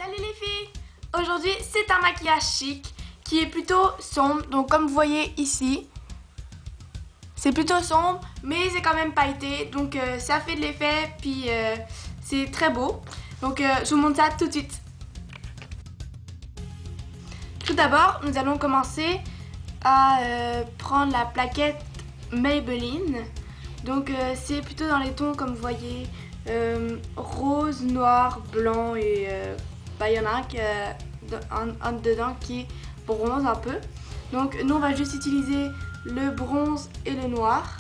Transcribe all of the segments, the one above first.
Salut les filles! Aujourd'hui c'est un maquillage chic qui est plutôt sombre, donc comme vous voyez ici c'est plutôt sombre mais c'est quand même pailleté, donc ça fait de l'effet, puis c'est très beau, donc je vous montre ça tout de suite. Tout d'abord nous allons commencer à prendre la plaquette Maybelline, donc c'est plutôt dans les tons comme vous voyez, rose, noir, blanc et il y en a un dedans qui est bronze un peu. Donc nous on va juste utiliser le bronze et le noir.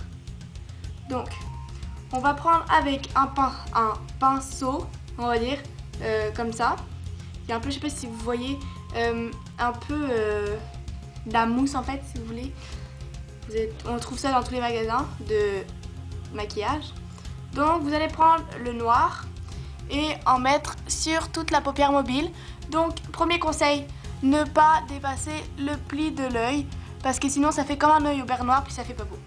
Donc on va prendre avec un pinceau, on va dire, comme ça. Il y a un peu, je sais pas si vous voyez, un peu de la mousse en fait, si vous voulez. On trouve ça dans tous les magasins de maquillage. Donc vous allez prendre le noir et en mettre sur toute la paupière mobile. Donc premier conseil, ne pas dépasser le pli de l'œil parce que sinon ça fait comme un œil au beurre noir puis ça fait pas beau.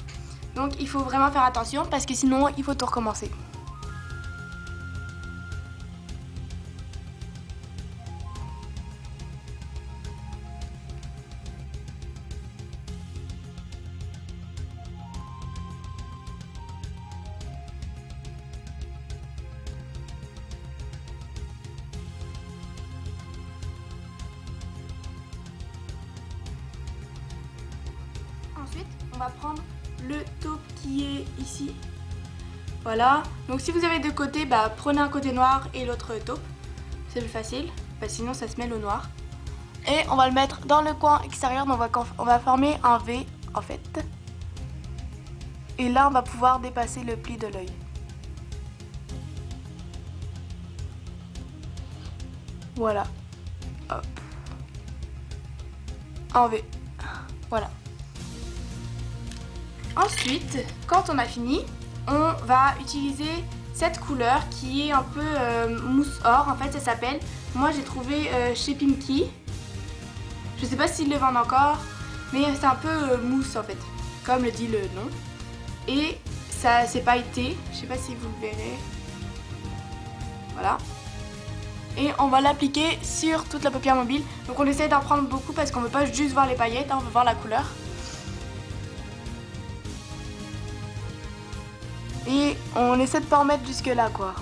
Donc il faut vraiment faire attention parce que sinon il faut tout recommencer. Ensuite, on va prendre le taupe qui est ici. Voilà. Donc si vous avez deux côtés, prenez un côté noir et l'autre taupe. C'est plus facile. Sinon, ça se mêle au noir. Et on va le mettre dans le coin extérieur. Donc on va former un V en fait. Et là, on va pouvoir dépasser le pli de l'œil. Voilà. Hop. Un V. Voilà. Ensuite, quand on a fini, on va utiliser cette couleur qui est un peu mousse or, en fait ça s'appelle. Moi j'ai trouvé chez Pimkie. Je sais pas s'ils le vendent encore, mais c'est un peu mousse en fait, comme le dit le nom. Et ça c'est pailleté, je sais pas si vous le verrez. Voilà. Et on va l'appliquer sur toute la paupière mobile. Donc on essaie d'en prendre beaucoup parce qu'on veut pas juste voir les paillettes, on veut voir la couleur. Et on essaie de pas en mettre jusque là quoi.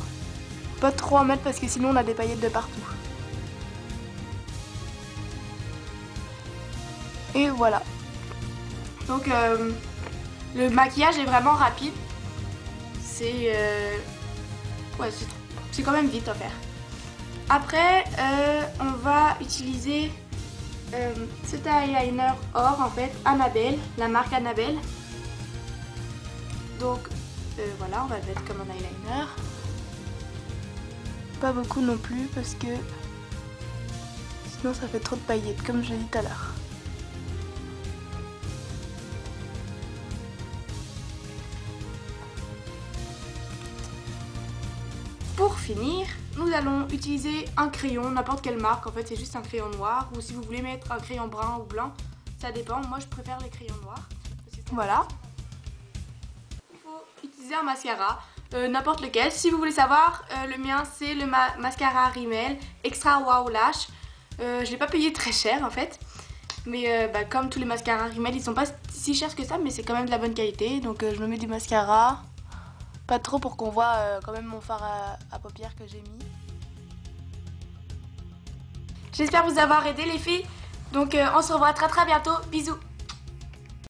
Pas trop en mettre parce que sinon on a des paillettes de partout. Et voilà. Donc le maquillage est vraiment rapide. C'est quand même vite à faire. Après on va utiliser cet eyeliner or en fait, Annabelle, la marque Annabelle. Donc voilà, on va le mettre comme un eyeliner. Pas beaucoup non plus parce que sinon ça fait trop de paillettes comme je l'ai dit tout à l'heure. Pour finir, nous allons utiliser un crayon, n'importe quelle marque, en fait c'est juste un crayon noir, ou si vous voulez mettre un crayon brun ou blanc, ça dépend, moi je préfère les crayons noirs. Voilà. Utiliser un mascara, n'importe lequel. Si vous voulez savoir, le mien c'est le mascara Rimmel Extra Wow Lash. Je l'ai pas payé très cher en fait, mais comme tous les mascaras Rimmel, ils sont pas si chers que ça, mais c'est quand même de la bonne qualité. Donc je me mets du mascara, pas trop pour qu'on voit quand même mon fard à paupières que j'ai mis. J'espère vous avoir aidé les filles. Donc on se revoit très bientôt. Bisous.